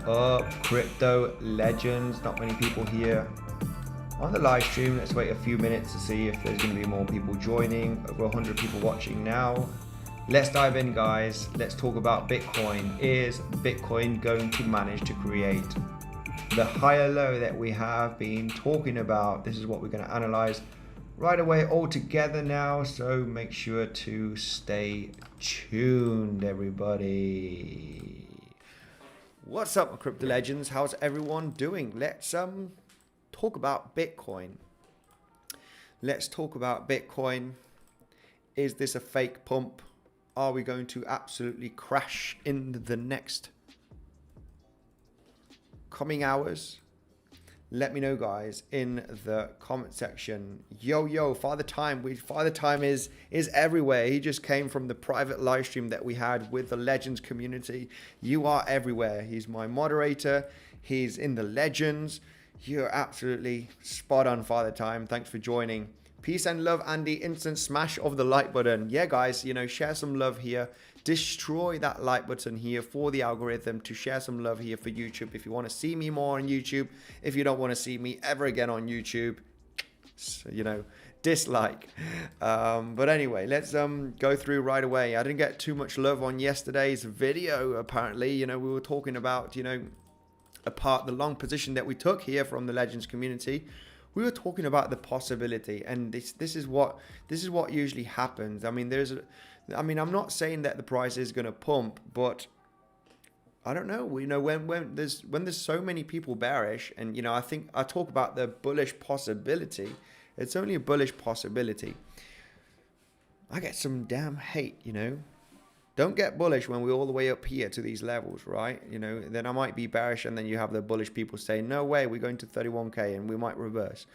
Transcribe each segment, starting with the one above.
up, crypto legends? Not many people here on the live stream. Let's wait a few minutes to see if there's going to be more people joining. Over 100 people watching now. Let's dive in, guys. Let's talk about Bitcoin. Is Bitcoin going to manage to create the higher low that we have been talking about? This is what we're going to analyze right away all together now, so make sure to stay tuned, everybody. What's up, my crypto legends? How's everyone doing? Let's talk about Bitcoin. Let's talk about Bitcoin. Is this a fake pump? Are we going to absolutely crash in the next coming hours? Let me know, guys, in the comment section. Yo, Father Time. Father Time is everywhere. He just came from the private live stream that we had with the Legends community. You are everywhere. He's my moderator. He's in the Legends. You're absolutely spot on, Father Time. Thanks for joining. Peace and love, Andy. Instant smash of the like button. Yeah, guys, share some love here. Destroy that like button here for the algorithm to share some love here for YouTube. If you want to see me more on YouTube, if you don't want to see me ever again on YouTube, dislike. But anyway, let's go through right away. I didn't get too much love on yesterday's video, apparently. We were talking about, apart the long position that we took here from the Legends community. We were talking about the possibility, and this is what usually happens. I mean, I'm not saying that the price is going to pump, but I don't know. When there's so many people bearish, and I think I talk about the bullish possibility. It's only a bullish possibility. I get some damn hate, Don't get bullish when we're all the way up here to these levels, right? Then I might be bearish, and then you have the bullish people saying, no way, we're going to 31K, and we might reverse.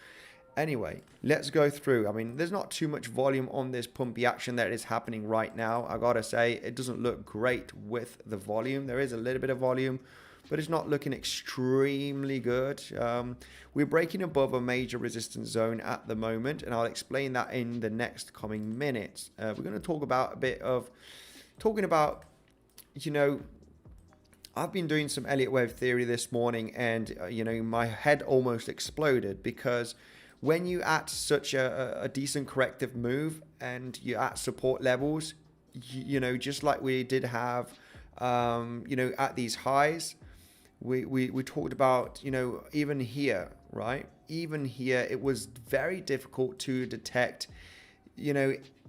Anyway, let's go through. I mean, there's not too much volume on this pumpy action that is happening right now. I gotta say, it doesn't look great with the volume. There is a little bit of volume, but it's not looking extremely good. We're breaking above a major resistance zone at the moment, and I'll explain that in the next coming minutes. We're going to talk about a bit of talking about, I've been doing some Elliott wave theory this morning, and my head almost exploded, because when you at such a decent corrective move and you're at support levels, just like we did have, at these highs, we talked about, even here, right? Even here, it was very difficult to detect,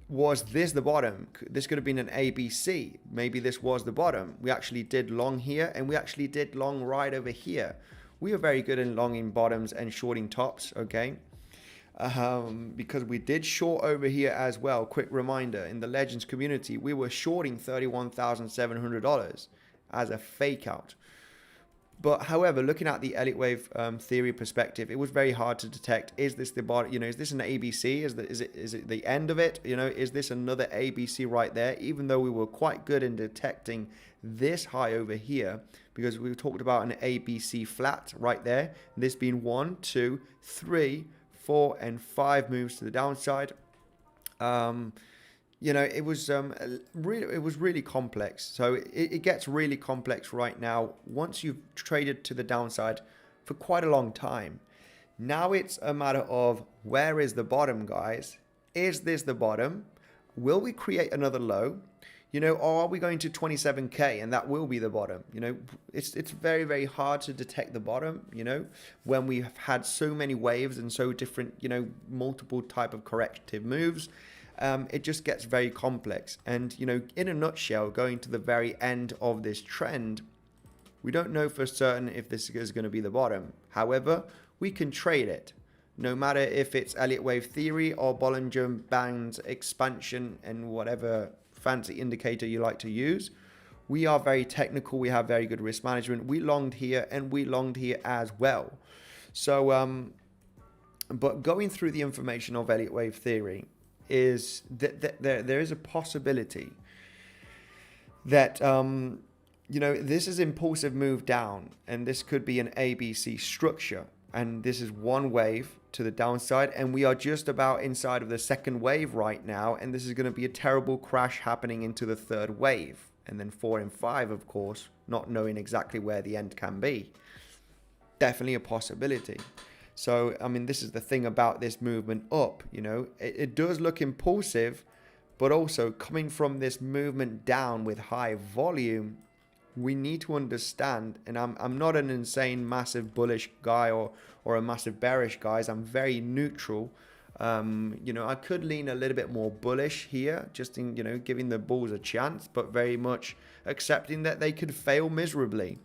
was this the bottom? This could have been an ABC. Maybe this was the bottom. We actually did long here, and we actually did long right over here. We are very good in longing bottoms and shorting tops, okay? Because we did short over here as well. Quick reminder, in the Legends community, we were shorting $31,700 as a fake out. But however, looking at the Elliott wave theory perspective, it was very hard to detect. Is this the bottom? Is this an ABC? Is it the end of it? Is this another ABC right there? Even though we were quite good in detecting this high over here, because we talked about an ABC flat right there. This being 1, 2, 3, 4, and 5 moves to the downside. It was really complex. So it gets really complex right now once you've traded to the downside for quite a long time. Now it's a matter of, where is the bottom, guys? Is this the bottom? Will we create another low? Or are we going to 27K and that will be the bottom? It's very, very hard to detect the bottom, when we've had so many waves and so different, multiple type of corrective moves. It just gets very complex. And, in a nutshell, going to the very end of this trend, we don't know for certain if this is going to be the bottom. However, we can trade it. No matter if it's Elliott wave theory or Bollinger Bands expansion and whatever fancy indicator you like to use. We are very technical. We have very good risk management. We longed here and we longed here as well. So, but going through the information of Elliott wave theory, is that there is a possibility that this is impulsive move down, and this could be an ABC structure, and this is one wave to the downside, and we are just about inside of the second wave right now, and this is going to be a terrible crash happening into the third wave, and then 4 and 5, of course, not knowing exactly where the end can be. Definitely a possibility. So, I mean, this is the thing about this movement up, it does look impulsive, but also coming from this movement down with high volume, we need to understand, and I'm not an insane massive bullish guy or a massive bearish guys. I'm very neutral. I could lean a little bit more bullish here, just in, giving the bulls a chance, but very much accepting that they could fail miserably.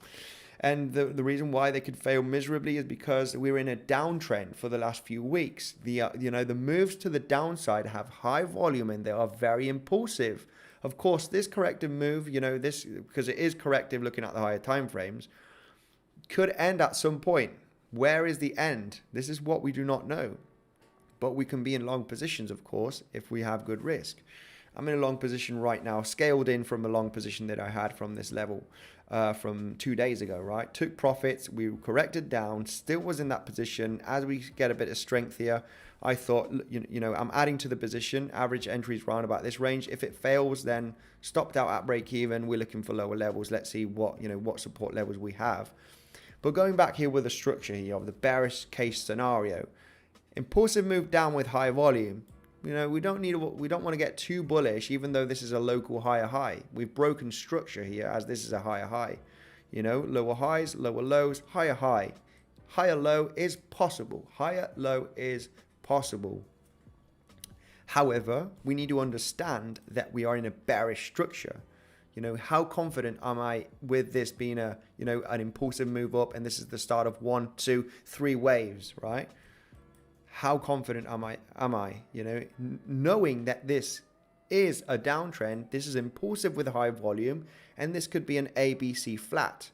And the reason why they could fail miserably is because we're in a downtrend for the last few weeks. The moves to the downside have high volume and they are very impulsive. Of course, this corrective move, this, because it is corrective looking at the higher time frames, could end at some point. Where is the end? This is what we do not know. But we can be in long positions, of course, if we have good risk. I'm in a long position right now, scaled in from a long position that I had from this level from 2 days ago, right? Took profits, we corrected down, still was in that position. As we get a bit of strength here, I thought, I'm adding to the position. Average entries round about this range. If it fails, then stopped out at break even. We're looking for lower levels. Let's see what support levels we have. But going back here with the structure here of the bearish case scenario, impulsive move down with high volume. We don't want to get too bullish, even though this is a local higher high. We've broken structure here as this is a higher high. Lower highs, lower lows, higher high. Higher low is possible. Higher low is possible. However, we need to understand that we are in a bearish structure. How confident am I with this being an impulsive move up, and this is the start of 1, 2, 3 waves, right? How confident am I, knowing that this is a downtrend, this is impulsive with a high volume, and this could be an ABC flat.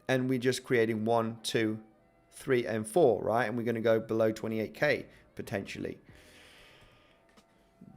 And we're just creating 1, 2, 3, and 4, right? And we're going to go below 28K potentially.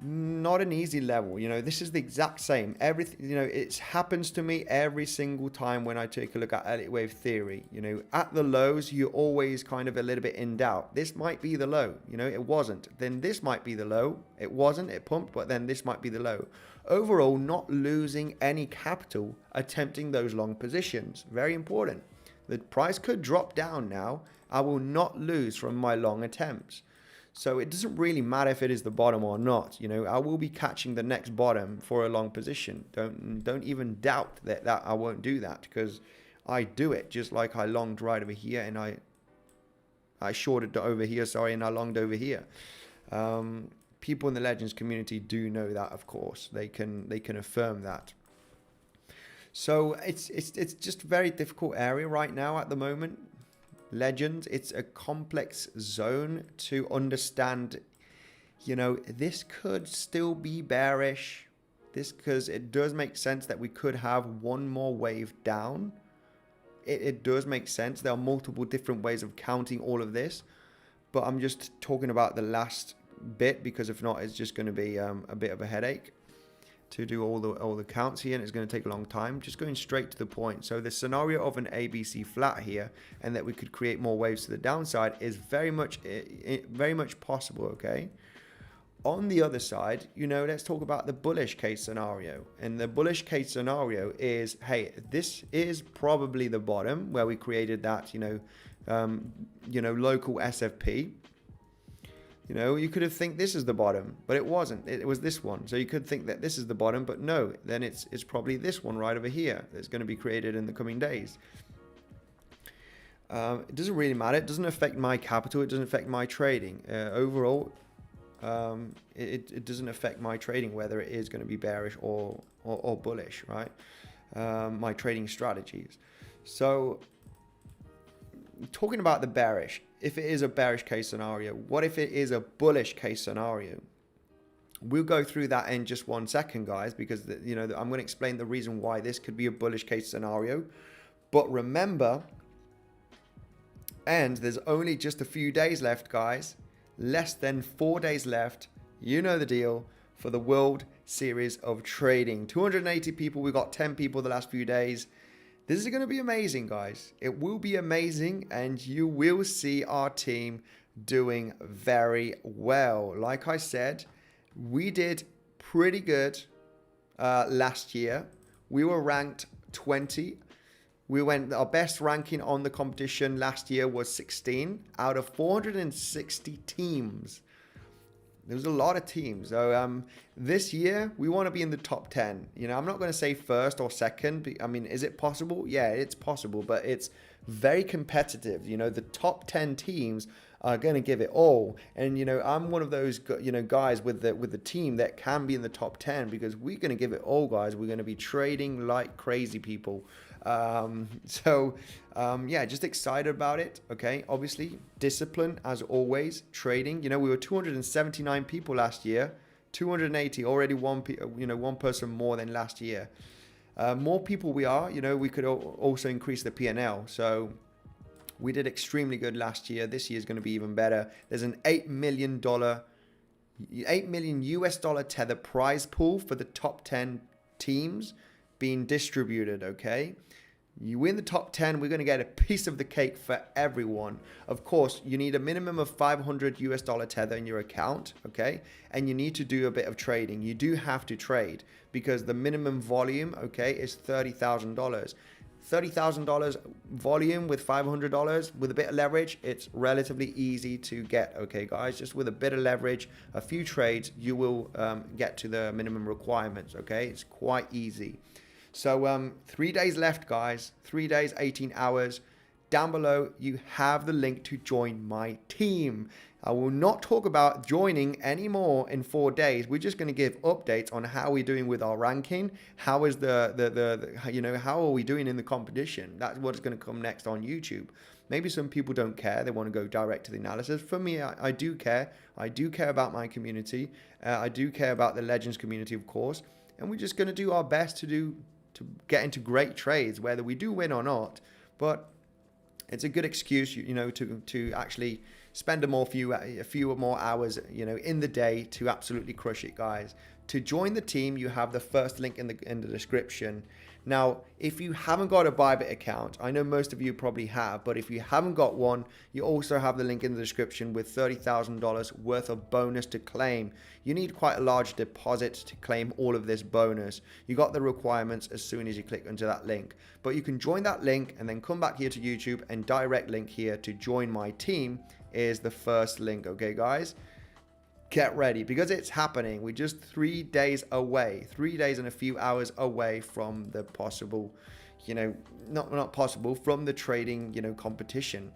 Not an easy level. This is the exact same. Everything, it happens to me every single time when I take a look at Elliott wave theory. At the lows, you're always kind of a little bit in doubt. This might be the low. It wasn't. Then this might be the low. It wasn't. It pumped, but then this might be the low. Overall, not losing any capital attempting those long positions. Very important. The price could drop down now. I will not lose from my long attempts. So it doesn't really matter if it is the bottom or not. I will be catching the next bottom for a long position. Don't even doubt that I won't do that, because I do it just like I longed right over here and I shorted over here, and I longed over here. People in the Legends community do know that, of course. They can affirm that. So it's just a very difficult area right now at the moment. Legends, it's a complex zone to understand. This could still be bearish, because it does make sense that we could have one more wave down. It does make sense. There are multiple different ways of counting all of this, but I'm just talking about the last bit, because if not, it's just going to be a bit of a headache to do all the counts here, and it's going to take a long time. Just going straight to the point. So the scenario of an ABC flat here, and that we could create more waves to the downside, is very much possible. Okay. On the other side, let's talk about the bullish case scenario. And the bullish case scenario is, hey, this is probably the bottom where we created that, local SFP. You could have think this is the bottom, but it wasn't. It was this one. So you could think that this is the bottom, but no, then it's probably this one right over here that's going to be created in the coming days. It doesn't really matter. It doesn't affect my capital. It doesn't affect my trading. Overall, it doesn't affect my trading, whether it is going to be bearish or bullish, right? My trading strategies. So talking about the bearish, if it is a bearish case scenario, what if it is a bullish case scenario? We'll go through that in just 1 second, guys, because I'm going to explain the reason why this could be a bullish case scenario. But remember, and there's only just a few days left, guys. Less than 4 days left. You know the deal for the World Series of Trading. 280 people. We got 10 people the last few days. This is going to be amazing, guys. It will be amazing, and you will see our team doing very well. Like I said, we did pretty good last year. We were ranked 20. Our best ranking on the competition last year was 16 out of 460 teams. There was a lot of teams. So this year we want to be in the top 10. I'm not going to say first or second. I mean, is it possible? Yeah, it's possible, but it's very competitive. The top 10 teams are going to give it all. And I'm one of those guys with the team that can be in the top 10 because we're going to give it all, guys. We're going to be trading like crazy people. Just excited about it. Okay, obviously discipline as always. Trading. We were 279 people last year, 280 already. One person more than last year. More people we are. We could also increase the P&L. So we did extremely good last year. This year is going to be even better. There's an $8 million US dollar tether prize pool for the top 10 teams being distributed. Okay. You win the top 10, we're going to get a piece of the cake for everyone. Of course, you need a minimum of 500 US dollar tether in your account, okay? And you need to do a bit of trading. You do have to trade because the minimum volume, okay, is $30,000. $30,000 volume with $500 with a bit of leverage, it's relatively easy to get, okay, guys? Just with a bit of leverage, a few trades, you will get to the minimum requirements, okay? It's quite easy. So 3 days left, guys. 3 days, 18 hours. Down below, you have the link to join my team. I will not talk about joining anymore in 4 days. We're just going to give updates on how we're doing with our ranking. How is how are we doing in the competition? That's what's going to come next on YouTube. Maybe some people don't care. They want to go direct to the analysis. For me, I do care. I do care about my community. I do care about the Legends community, of course. And we're just going to do our best to get into great trades, whether we do win or not. But it's a good excuse, to actually spend a few more hours, in the day to absolutely crush it, guys. To join the team, you have the first link in the description. Now, if you haven't got a Bybit account, I know most of you probably have, but if you haven't got one, you also have the link in the description with $30,000 worth of bonus to claim. You need quite a large deposit to claim all of this bonus. You got the requirements as soon as you click into that link. But you can join that link and then come back here to YouTube, and direct link here to join my team is the first link, okay, guys? Get ready because it's happening. We're just 3 days away, 3 days and a few hours away from the possible, not possible, from the trading, competition.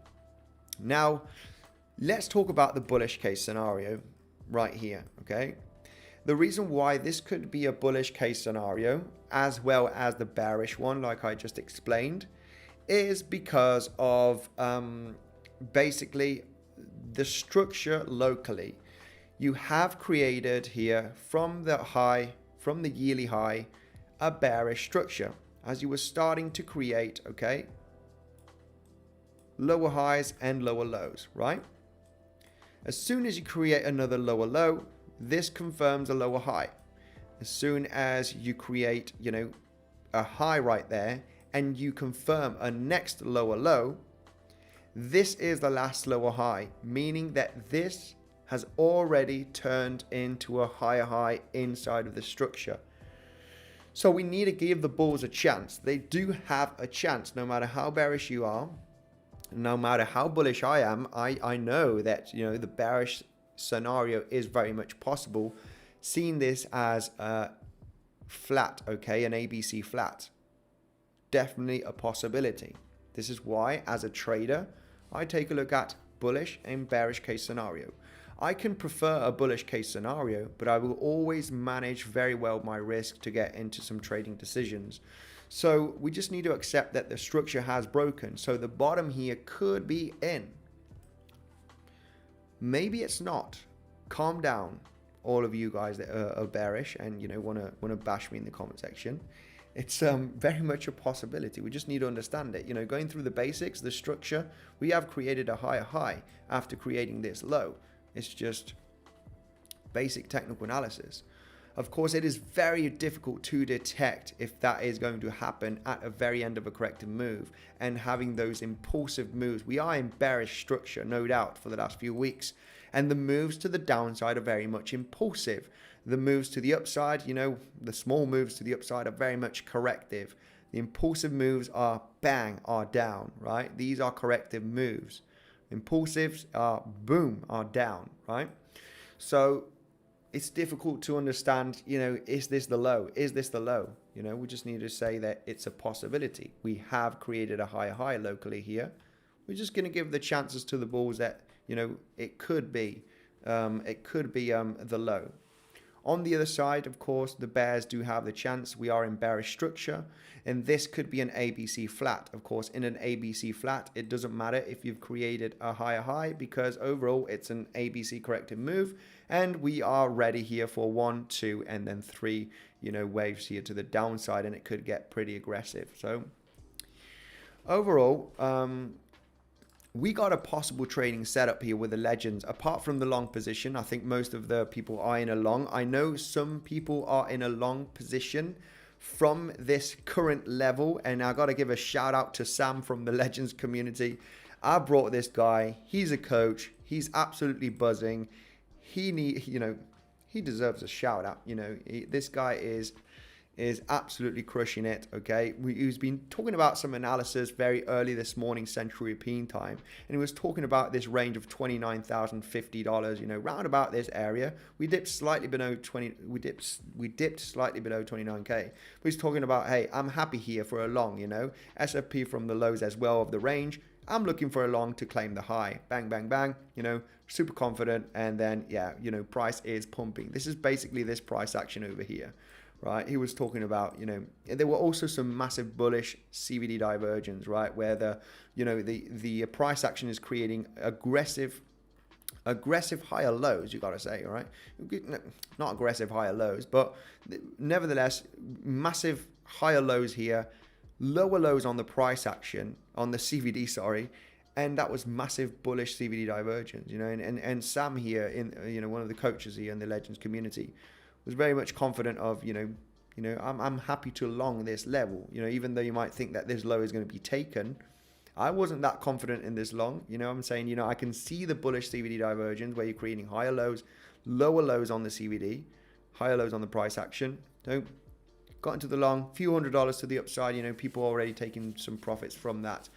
Now, let's talk about the bullish case scenario right here, okay? The reason why this could be a bullish case scenario as well as the bearish one, like I just explained, is because of basically the structure locally. You have created here from the yearly high, a bearish structure as you were starting to create, okay, lower highs and lower lows, right? As soon as you create another lower low, this confirms a lower high. As soon as you create, a high right there and you confirm a next lower low, this is the last lower high, meaning that this has already turned into a higher high inside of the structure. So we need to give the bulls a chance. They do have a chance, no matter how bearish you are, no matter how bullish I am. I know that, the bearish scenario is very much possible. Seeing this as a flat, okay, an ABC flat, definitely a possibility. This is why, as a trader, I take a look at bullish and bearish case scenario. I can prefer a bullish case scenario, but I will always manage very well my risk to get into some trading decisions. So we just need to accept that the structure has broken. So the bottom here could be in. Maybe it's not. Calm down, all of you guys that are bearish and want to bash me in the comment section. It's very much a possibility. We just need to understand it. Going through the basics, the structure, we have created a higher high after creating this low. It's just basic technical analysis. Of course, it is very difficult to detect if that is going to happen at a very end of a corrective move and having those impulsive moves. We are in bearish structure, no doubt, for the last few weeks. And the moves to the downside are very much impulsive. The moves to the upside, the small moves to the upside are very much corrective. The impulsive moves are bang, are down, right? These are corrective moves. Impulsives are boom, are down, right? So it's difficult to understand, is this the low? Is this the low? We just need to say that it's a possibility. We have created a higher high locally here. We're just going to give the chances to the bulls that, it could be the low. On the other side, of course, the bears do have the chance. We are in bearish structure, and this could be an ABC flat. Of course, in an ABC flat, it doesn't matter if you've created a higher high, because overall it's an ABC corrective move, and we are ready here for 1, 2, and then 3, waves here to the downside, and it could get pretty aggressive. So overall, we got a possible trading setup here with the legends. Apart from the long position, I think most of the people are in a long. I know some people are in a long position from this current level, and I got to give a shout out to Sam from the legends community. I brought this guy. He's a coach. He's absolutely buzzing. He deserves a shout out. This guy is absolutely crushing it. Okay, he's been talking about some analysis very early this morning Central European time, and he was talking about this range of $29,050, round about this area. We dipped slightly below 20. We dipped slightly below 29k, but he's talking about, hey, I'm happy here for a long, S&P from the lows as well of the range. I'm looking for a long to claim the high. Bang, bang, bang, super confident. And then, price is pumping. This is basically this price action over here. Right, he was talking about, there were also some massive bullish CVD divergence, right, where the price action is creating aggressive higher lows, you got to say, all right, not aggressive higher lows, but nevertheless massive higher lows here, lower lows on the price action on the CVD, sorry. And that was massive bullish CVD divergence, and Sam here in one of the coaches here in the Legends community was very much confident of, I'm happy to long this level, even though you might think that this low is going to be taken. I wasn't that confident in this long, I'm saying, I can see the bullish CVD divergence where you're creating higher lows, lower lows on the CVD, higher lows on the price action. So got into the long, few $100s to the upside, people already taking some profits from that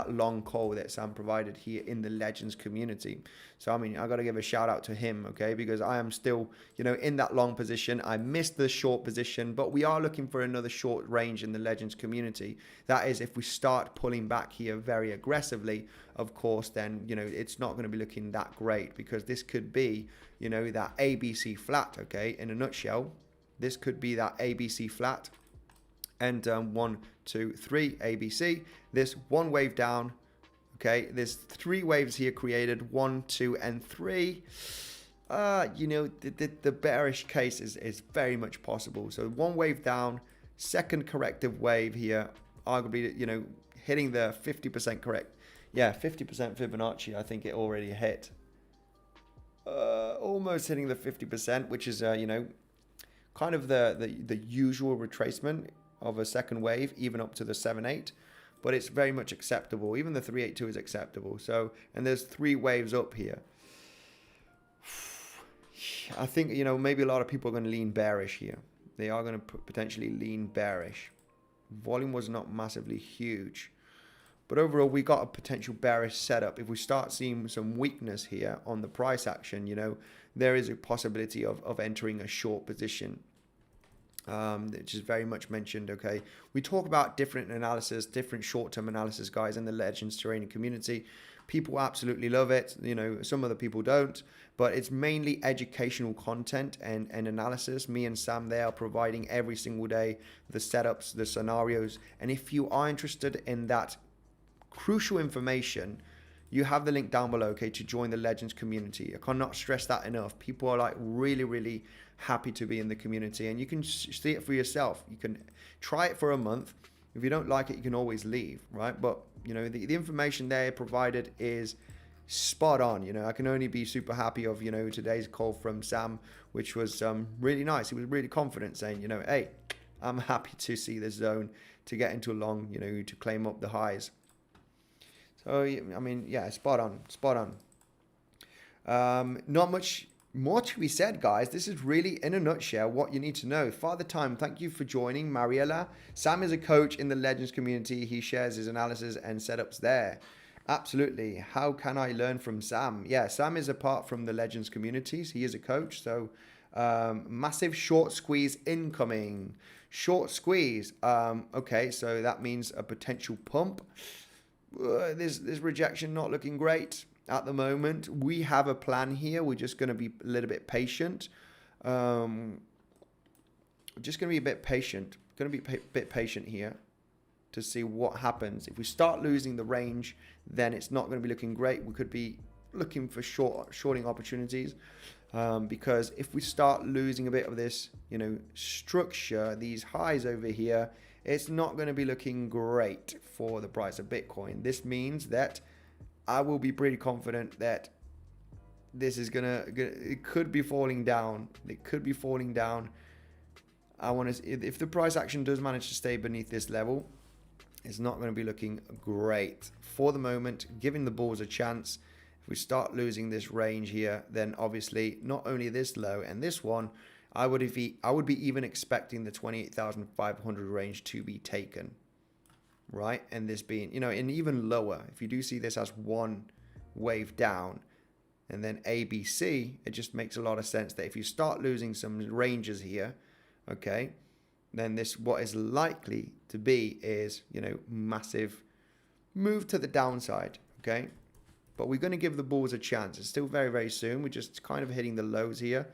long call that Sam provided here in the Legends community. So, I got to give a shout out to him, okay, because I am still, in that long position. I missed the short position, but we are looking for another short range in the Legends community. That is, if we start pulling back here very aggressively, of course, then, it's not going to be looking that great, because this could be, that ABC flat, okay, in a nutshell. This could be that ABC flat. And 1, 2, 3, ABC. This one wave down. Okay, there's 3 waves here created, 1, 2, and 3. The bearish case is very much possible. So one wave down, second corrective wave here, arguably, hitting the 50% correct. Yeah, 50% Fibonacci, I think it already hit. Almost hitting the 50%, which is, kind of the usual retracement of a second wave, even up to the 7-8, but it's very much acceptable. Even the 382 is acceptable. So, and there's 3 waves up here. I think, maybe a lot of people are going to lean bearish here. They are going to potentially lean bearish. Volume was not massively huge, but overall we got a potential bearish setup. If we start seeing some weakness here on the price action, there is a possibility of entering a short position. Which is very much mentioned, okay. We talk about different analysis, different short-term analysis, guys, in the Legends Trading community. People absolutely love it. Some other people don't, but it's mainly educational content and analysis. Me and Sam there are providing every single day the setups, the scenarios. And if you are interested in that crucial information, you have the link down below, okay, to join the Legends community. I cannot stress that enough. People are like really, really happy to be in the community, and you can see it for yourself. You can try it for a month. If you don't like it, you can always leave, right? But, the information there provided is spot on. I can only be super happy of, today's call from Sam, which was really nice. He was really confident saying, hey, I'm happy to see this zone to get into a long, to claim up the highs. So, yeah, spot on. Not much more to be said, guys. This is really, in a nutshell, what you need to know. Father Time, thank you for joining. Mariella. Sam is a coach in the Legends community. He shares his analysis and setups there. Absolutely. How can I learn from Sam? Yeah, Sam is apart from the Legends communities. He is a coach. So massive short squeeze incoming. Short squeeze. Okay, so that means a potential pump. This rejection not looking great at the moment. We have a plan here. We're just going to be a little bit patient. Just going to be a bit patient. Going to be a bit patient here to see what happens. If we start losing the range, then it's not going to be looking great. We could be looking for shorting opportunities, because if we start losing a bit of this, structure, these highs over here, it's not going to be looking great for the price of Bitcoin. This means that I will be pretty confident that this is it could be falling down. It could be falling down. If the price action does manage to stay beneath this level, it's not going to be looking great for the moment, giving the bulls a chance. If we start losing this range here, then obviously not only this low and this one, I would be even expecting the 28,500 range to be taken, right? And this being, and even lower. If you do see this as one wave down and then ABC, it just makes a lot of sense that if you start losing some ranges here, okay, then what is likely to be is, massive move to the downside, okay? But we're going to give the bulls a chance. It's still very, very soon. We're just kind of hitting the lows here.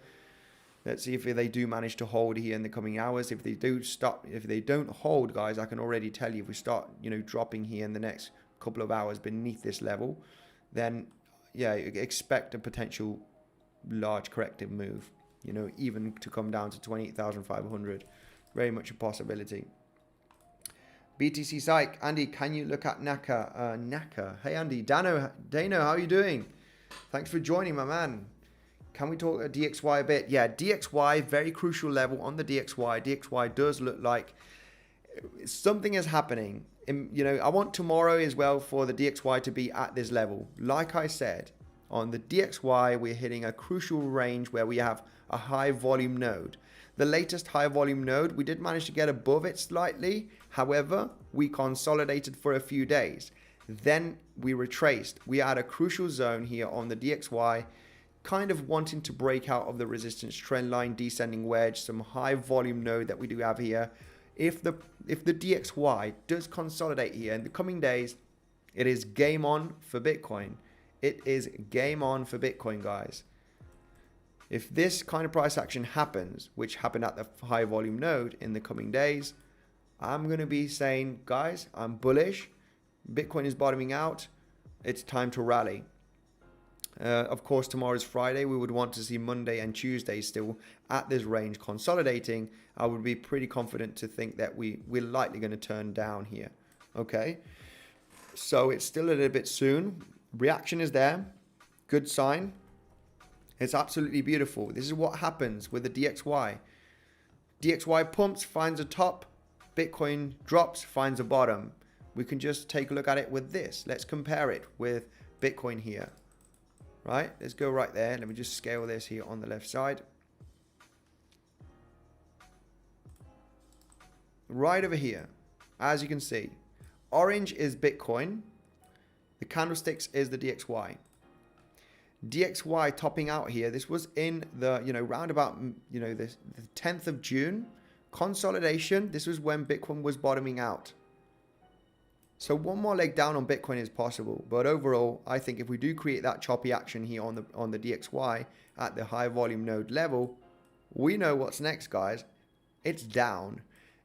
Let's see if they do manage to hold here in the coming hours. If they don't hold, guys, I can already tell you, if we start, dropping here in the next couple of hours beneath this level, then, yeah, expect a potential large corrective move, even to come down to 28,500. Very much a possibility. BTC Psych, Andy, can you look at Naka? Naka. Hey, Andy. Dano, how are you doing? Thanks for joining, my man. Can we talk DXY a bit? Yeah, DXY, very crucial level on the DXY. DXY does look like something is happening. I want tomorrow as well for the DXY to be at this level. Like I said, on the DXY, we're hitting a crucial range where we have a high volume node. The latest high volume node, we did manage to get above it slightly. However, we consolidated for a few days. Then we retraced. We had a crucial zone here on the DXY, kind of wanting to break out of the resistance trend line, descending wedge, some high volume node that we do have here. If the DXY does consolidate here in the coming days, it is game on for Bitcoin. It is game on for Bitcoin, guys. If this kind of price action happens, which happened at the high volume node in the coming days, I'm going to be saying, guys, I'm bullish. Bitcoin is bottoming out. It's time to rally. Of course, tomorrow's Friday. We would want to see Monday and Tuesday still at this range consolidating. I would be pretty confident to think that we're likely going to turn down here. Okay. So it's still a little bit soon. Reaction is there. Good sign. It's absolutely beautiful. This is what happens with the DXY. DXY pumps, finds a top. Bitcoin drops, finds a bottom. We can just take a look at it with this. Let's compare it with Bitcoin here. Right? Let's go right there. Let me just scale this here on the left side. Right over here, as you can see, orange is Bitcoin. The candlesticks is the DXY. DXY topping out here. This was in the, round about, the 10th of June. Consolidation. This was when Bitcoin was bottoming out. So one more leg down on Bitcoin is possible. But overall, I think if we do create that choppy action here on the DXY at the high volume node level, we know what's next, guys. It's down.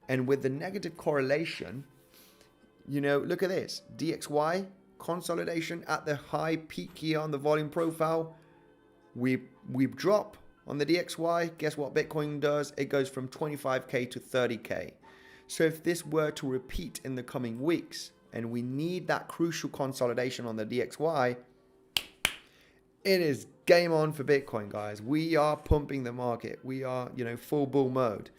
And with the negative correlation, look at this. DXY consolidation at the high peak here on the volume profile. We drop on the DXY. Guess what Bitcoin does? It goes from 25K to 30K. So if this were to repeat in the coming weeks, and we need that crucial consolidation on the DXY, it is game on for Bitcoin, guys. We are pumping the market. We are, full bull mode.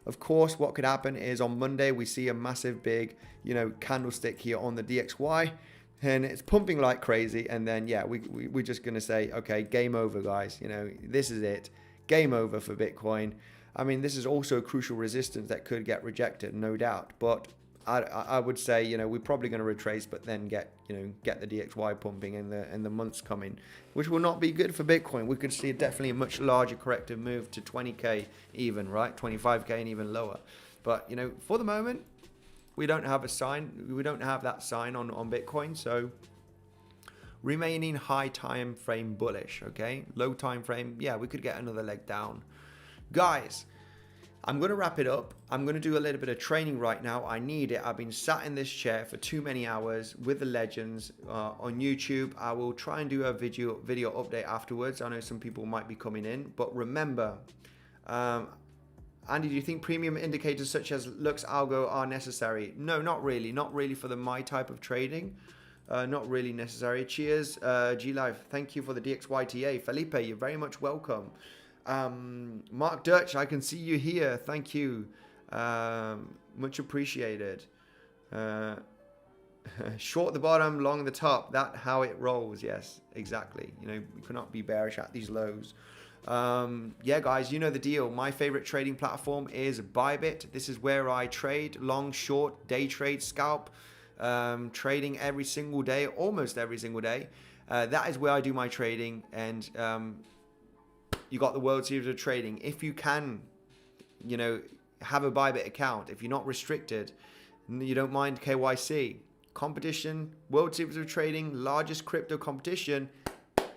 Of course, what could happen is on Monday, we see a massive big, candlestick here on the DXY. and it's pumping like crazy. And then, yeah, we're just going to say, okay, game over, guys. You know, this is it. Game over for Bitcoin. I mean, this is also a crucial resistance that could get rejected, no doubt. But I would say, you know, we're probably going to retrace, but then get the DXY pumping in the months coming, which will not be good for Bitcoin. We could see definitely a much larger corrective move to 20K even, right? 25K and even lower. But, you know, for the moment, we don't have a sign. We don't have that sign on Bitcoin. So remaining high time frame bullish, okay? Low time frame, yeah, we could get another leg down. Guys, I'm going to wrap it up. I'm going to do a little bit of training right now. I need it. I've been sat in this chair for too many hours with the legends on YouTube. I will try and do a video update afterwards. I know some people might be coming in, but remember, Andy, do you think premium indicators such as Lux Algo are necessary? No, not really. Not really for my type of trading. Not really necessary. Cheers, G-Live. Thank you for the DXYTA. Felipe, you're very much welcome. Mark Dutch, I can see you here. Thank you. Much appreciated. Short the bottom, long the top. That's how it rolls. Yes, exactly. You know, you cannot be bearish at these lows. Yeah, guys, you know the deal. My favorite trading platform is Bybit. This is where I trade long, short, day trade, scalp, trading every single day, almost every single day. That is where I do my trading. And you got the World Series of Trading. If you can, you know, have a Bybit account, if you're not restricted, you don't mind KYC. Competition, World Series of Trading, largest crypto competition.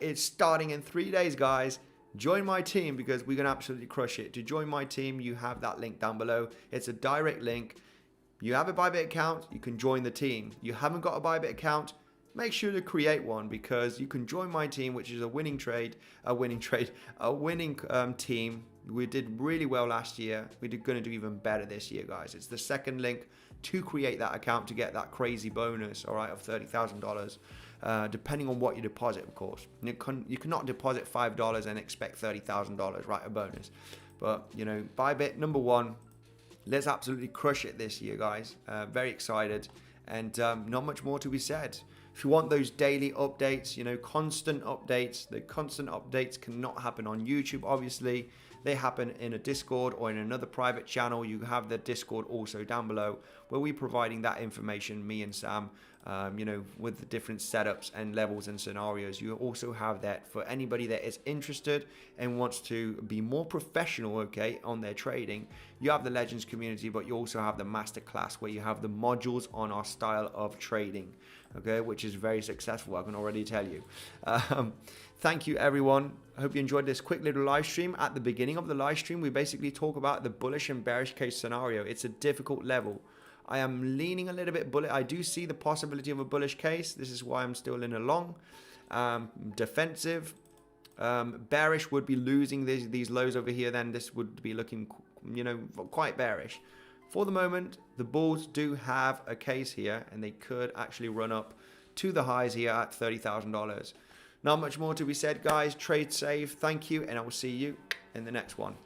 It's starting in 3 days, guys. Join my team because we're going to absolutely crush it. To join my team, you have that link down below. It's a direct link. You have a Bybit account, you can join the team. You haven't got a Bybit account, make sure to create one because you can join my team, which is a winning team. We did really well last year. We're going to do even better this year, guys. It's the second link to create that account to get that crazy bonus, all right, of $30,000. Depending on what you deposit, of course. You cannot deposit $5 and expect $30,000, right, a bonus. But, you know, Bybit, number one. Let's absolutely crush it this year, guys. Very excited. And not much more to be said. If you want those daily updates, you know, constant updates, the constant updates cannot happen on YouTube, obviously. They happen in a Discord or in another private channel. You have the Discord also down below where we're providing that information, me and Sam, you know, with the different setups and levels and scenarios. You also have that for anybody that is interested and wants to be more professional, okay, on their trading. You have the Legends community, but you also have the masterclass where you have the modules on our style of trading, okay, which is very successful, I can already tell you. Thank you, everyone. I hope you enjoyed this quick little live stream. At the beginning of the live stream, we basically talk about the bullish and bearish case scenario. It's a difficult level. I am leaning a little bit bullish. I do see the possibility of a bullish case. This is why I'm still in a long. Defensive. Bearish would be losing these lows over here. Then this would be looking, you know, quite bearish. For the moment, the bulls do have a case here, and they could actually run up to the highs here at $30,000. Not much more to be said, guys. Trade safe. Thank you, and I will see you in the next one.